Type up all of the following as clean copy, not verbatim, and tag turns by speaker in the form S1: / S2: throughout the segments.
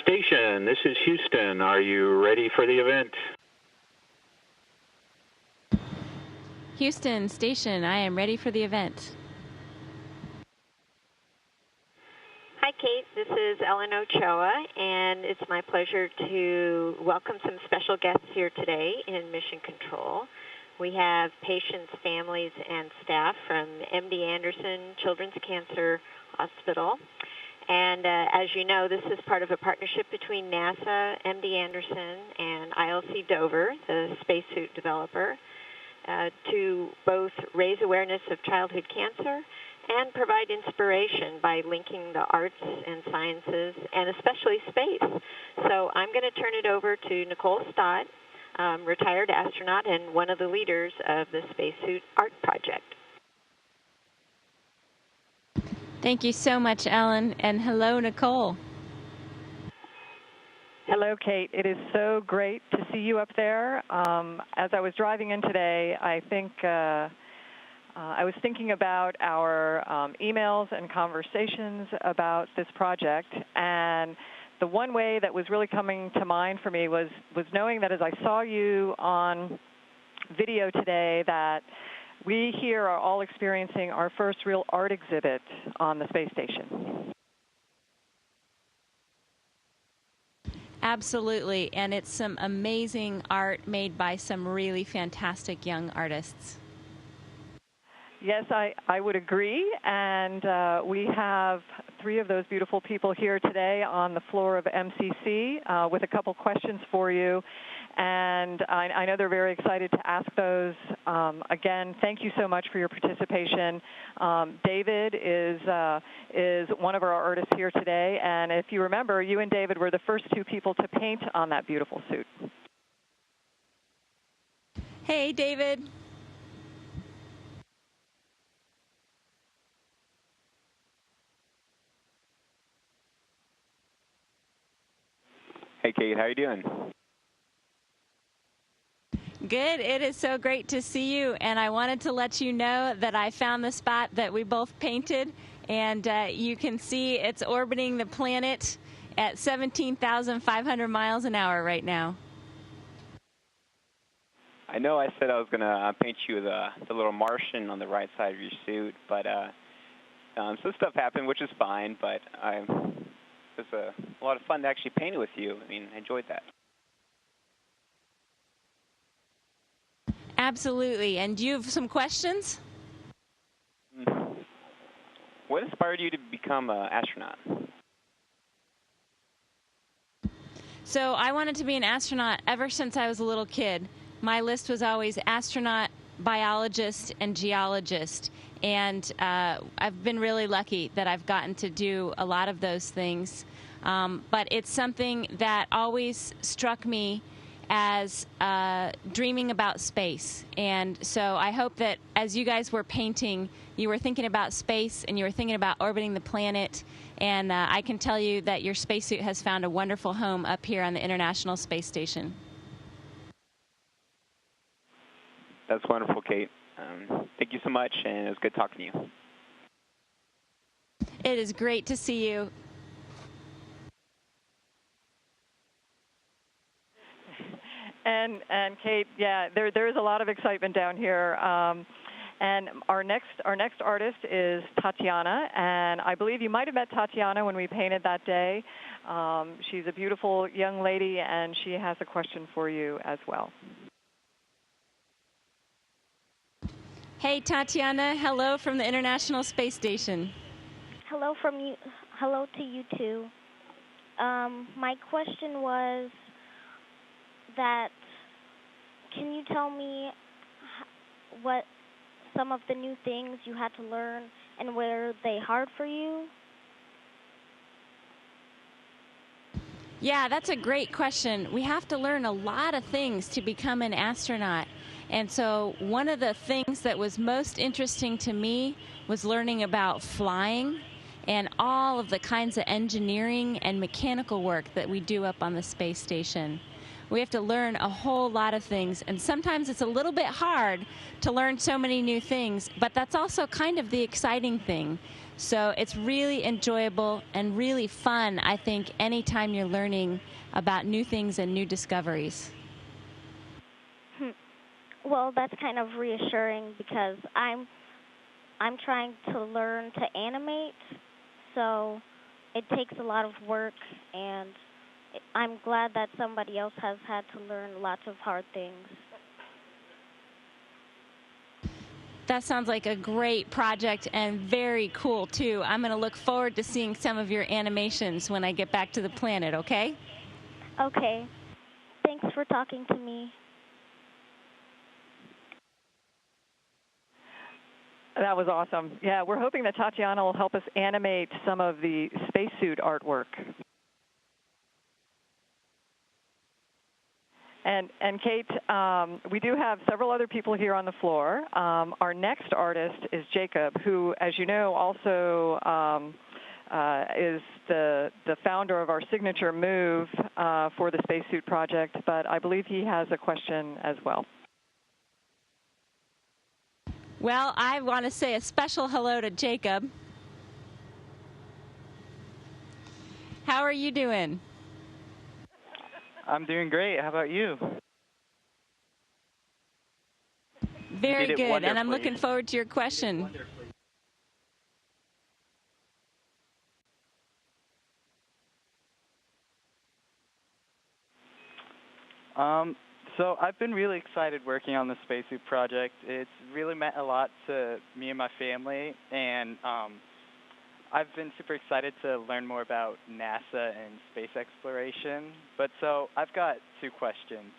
S1: Station, this is Houston. Are you ready for the event?
S2: Houston Station, I am ready for the event.
S3: Hi, Kate. This is Ellen Ochoa, and it's my pleasure to welcome some special guests here today in Mission Control. We have patients, families, and staff from MD Anderson Children's Cancer Hospital. And as you know, this is part of a partnership between NASA, MD Anderson, and ILC Dover, the spacesuit developer, to both raise awareness of childhood cancer and provide inspiration by linking the arts and sciences, and especially space. So I'm going to turn it over to Nicole Stott, retired astronaut and one of the leaders of the Spacesuit Art Project.
S2: Thank you so much, Ellen, and hello, Nicole.
S4: Hello, Kate. It is so great to see you up there. As I was driving in today, I was thinking about our emails and conversations about this project, and the one way that was really coming to mind for me was knowing that as I saw you on video today, that we here are all experiencing our first real art exhibit on the space station.
S2: Absolutely, and it's some amazing art made by some really fantastic young artists.
S4: Yes, I would agree, and we have three of those beautiful people here today on the floor of MCC with a couple questions for you, and I know they're very excited to ask those. Again, thank you so much for your participation. David is one of our artists here today, and if you remember, you and David were the first two people to paint on that beautiful suit.
S2: Hey, David.
S5: Hey, Kate, how you doing?
S2: Good. It is so great to see you, and I wanted to let you know that I found the spot that we both painted, and you can see it's orbiting the planet at 17,500 miles an hour right now.
S5: I know I said I was going to paint you the little Martian on the right side of your suit, but some stuff happened, which is fine, but it was a lot of fun to actually paint it with you. I mean, I enjoyed that.
S2: Absolutely. And do you have some questions?
S5: What inspired you to become an astronaut?
S2: So I wanted to be an astronaut ever since I was a little kid. My list was always astronaut, biologist, and geologist. And I've been really lucky that I've gotten to do a lot of those things. But it's something that always struck me as dreaming about space. And so I hope that as you guys were painting, you were thinking about space and you were thinking about orbiting the planet. And I can tell you that your spacesuit has found a wonderful home up here on the International Space Station.
S5: That's wonderful, Kate. Thank you so much, and it was good talking to you.
S2: It is great to see you.
S4: And Kate, yeah, there is a lot of excitement down here. And our next artist is Tatiana, and I believe you might have met Tatiana when we painted that day. She's a beautiful young lady, and she has a question for you as well.
S2: Hey, Tatiana. Hello from the International Space Station.
S6: Hello from you. Hello to you too. My question was that can you tell me what some of the new things you had to learn and were they hard for you?
S2: Yeah, that's a great question. We have to learn a lot of things to become an astronaut. And so one of the things that was most interesting to me was learning about flying and all of the kinds of engineering and mechanical work that we do up on the space station. We have to learn a whole lot of things, and sometimes it's a little bit hard to learn so many new things, but that's also kind of the exciting thing. So it's really enjoyable and really fun, I think, anytime you're learning about new things and new discoveries.
S6: Well, that's kind of reassuring because I'm trying to learn to animate, so it takes a lot of work, and I'm glad that somebody else has had to learn lots of hard things.
S2: That sounds like a great project and very cool, too. I'm going to look forward to seeing some of your animations when I get back to the planet, okay?
S6: Okay. Thanks for talking to me.
S4: That was awesome. Yeah, we're hoping that Tatiana will help us animate some of the spacesuit artwork. And Kate, we do have several other people here on the floor. Our next artist is Jacob, who, as you know, also is the founder of our signature move for the spacesuit project, but I believe he has a question as well.
S2: Well, I want to say a special hello to Jacob. How are you doing?
S7: I'm doing great. How about you?
S2: Very good, and I'm looking forward to your question.
S7: So I've been really excited working on the spacesuit project. It's really meant a lot to me and my family, and I've been super excited to learn more about NASA and space exploration. But so I've got two questions.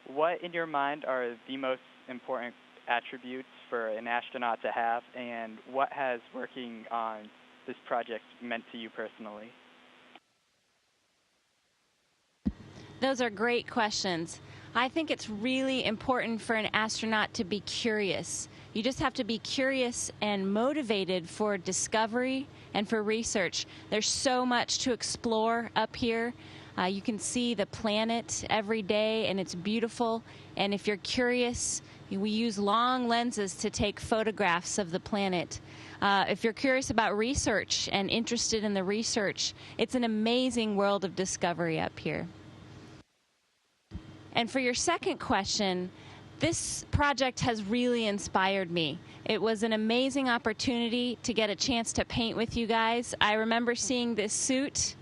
S7: What, in your mind, are the most important attributes for an astronaut to have, and what has working on this project meant to you personally?
S2: Those are great questions. I think it's really important for an astronaut to be curious. You just have to be curious and motivated for discovery and for research. There's so much to explore up here. You can see the planet every day, and it's beautiful. And if you're curious, we use long lenses to take photographs of the planet. If you're curious about research and interested in the research, it's an amazing world of discovery up here. And for your second question, this project has really inspired me. It was an amazing opportunity to get a chance to paint with you guys. I remember seeing this suit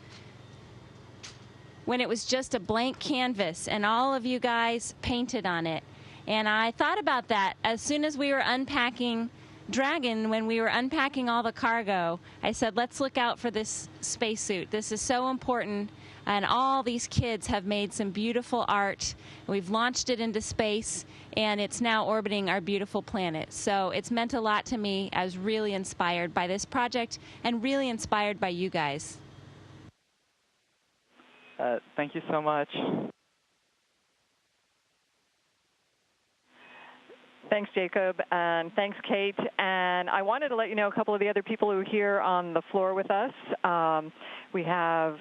S2: when it was just a blank canvas, and all of you guys painted on it. And I thought about that as soon as we were unpacking Dragon, when we were unpacking all the cargo. I said, let's look out for this spacesuit. This is so important. And all these kids have made some beautiful art. We've launched it into space, and it's now orbiting our beautiful planet. So it's meant a lot to me. I was really inspired by this project and really inspired by you guys.
S7: Thank you so much.
S4: Thanks, Jacob, and thanks, Kate. And I wanted to let you know a couple of the other people who are here on the floor with us. We have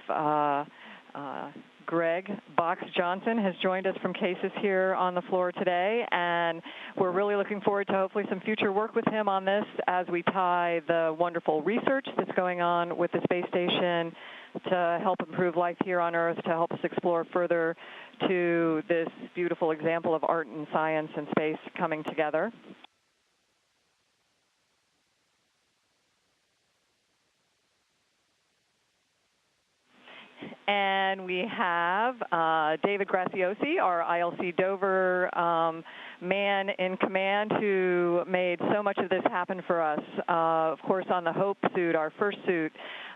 S4: Greg Box-Johnson has joined us from CASIS here on the floor today, and we're really looking forward to hopefully some future work with him on this as we tie the wonderful research that's going on with the space station to help improve life here on Earth, to help us explore further to this beautiful example of art and science and space coming together. And we have David Graciosi, our ILC Dover man in command, who made so much of this happen for us. Of course, on the Hope suit, our first suit,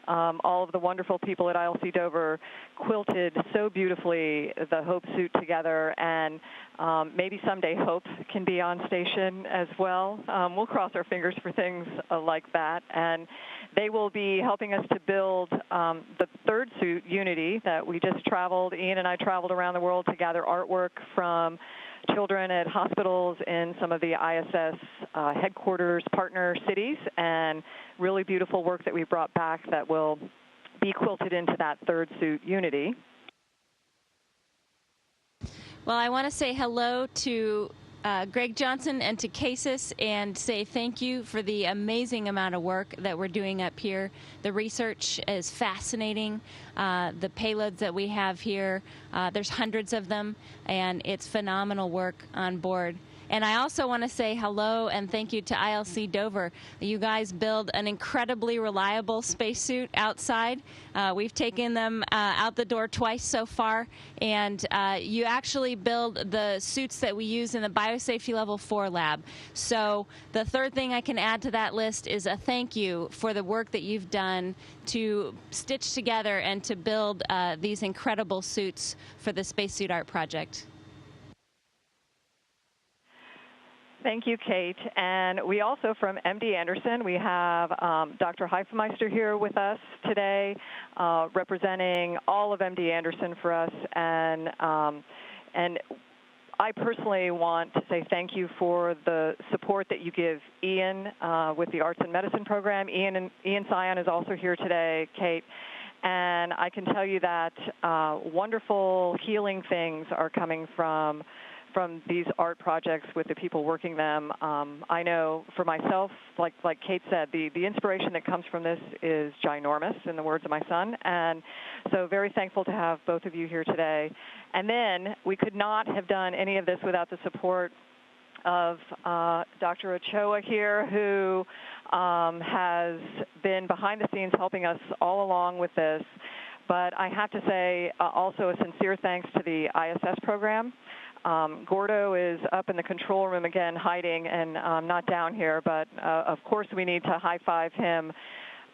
S4: all of the wonderful people at ILC Dover quilted so beautifully the Hope suit together, and maybe someday Hope can be on station as well. We'll cross our fingers for things like that. And they will be helping us to build the third suit, Unity, that we just traveled. Ian and I traveled around the world to gather artwork from children at hospitals in some of the ISS headquarters partner cities, and really beautiful work that we brought back that will be quilted into that third suit, Unity.
S2: Well, I want to say hello to Greg Johnson and to CASIS and say thank you for the amazing amount of work that we're doing up here. The research is fascinating. The payloads that we have here, there's hundreds of them, and it's phenomenal work on board. And I also want to say hello and thank you to ILC Dover. You guys build an incredibly reliable spacesuit outside. We've taken them out the door twice so far, and you actually build the suits that we use in the Biosafety Level 4 lab. So the third thing I can add to that list is a thank you for the work that you've done to stitch together and to build these incredible suits for the Spacesuit Art Project.
S4: Thank you, Kate. And we also, from MD Anderson, we have Dr. Heifmeister here with us today, representing all of MD Anderson for us. And I personally want to say thank you for the support that you give Ian with the Arts and Medicine program. Ian Sion is also here today, Kate. And I can tell you that wonderful healing things are coming from these art projects with the people working them. I know for myself, like Kate said, the inspiration that comes from this is ginormous, in the words of my son. And so very thankful to have both of you here today. And then we could not have done any of this without the support of Dr. Ochoa here, who has been behind the scenes helping us all along with this. But I have to say also a sincere thanks to the ISS program. Gordo is up in the control room again, hiding, and not down here, but of course we need to high-five him.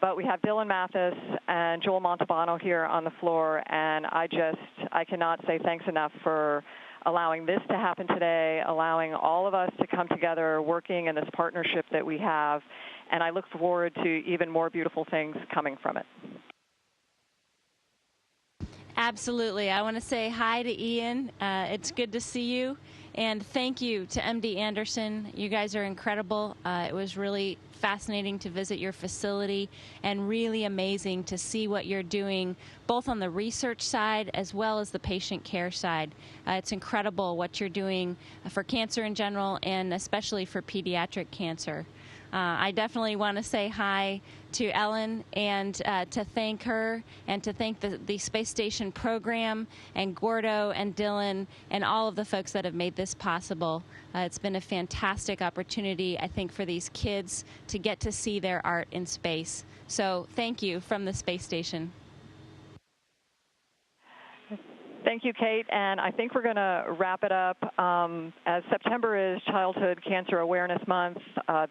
S4: But we have Dylan Mathis and Joel Montalbano here on the floor, and I cannot say thanks enough for allowing this to happen today, allowing all of us to come together, working in this partnership that we have, and I look forward to even more beautiful things coming from it.
S2: Absolutely. I want to say hi to Ian. It's good to see you. And thank you to MD Anderson. You guys are incredible. It was really fascinating to visit your facility and really amazing to see what you're doing both on the research side as well as the patient care side. It's incredible what you're doing for cancer in general and especially for pediatric cancer. I definitely want to say hi to Ellen and to thank her and to thank the Space Station program and Gordo and Dylan and all of the folks that have made this possible. It's been a fantastic opportunity, I think, for these kids to get to see their art in space. So thank you from the Space Station.
S4: Thank you, Kate. And I think we're going to wrap it up. As September is Childhood Cancer Awareness Month,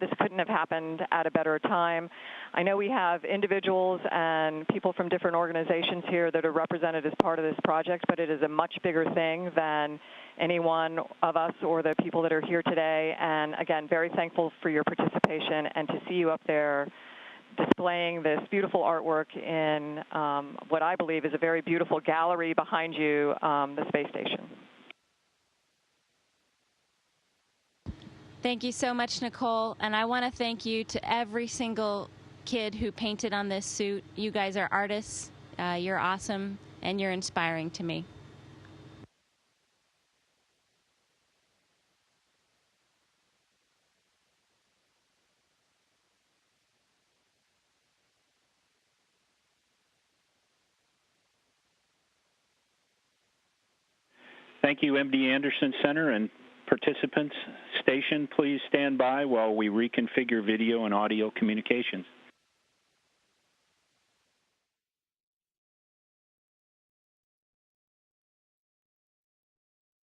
S4: this couldn't have happened at a better time. I know we have individuals and people from different organizations here that are represented as part of this project, but it is a much bigger thing than any one of us or the people that are here today. And again, very thankful for your participation and to see you up there displaying this beautiful artwork in what I believe is a very beautiful gallery behind you, the space station.
S2: Thank you so much, Nicole. And I want to thank you to every single kid who painted on this suit. You guys are artists. You're awesome, and you're inspiring to me.
S1: Thank you, MD Anderson Center and participants. Station, please stand by while we reconfigure video and audio communications.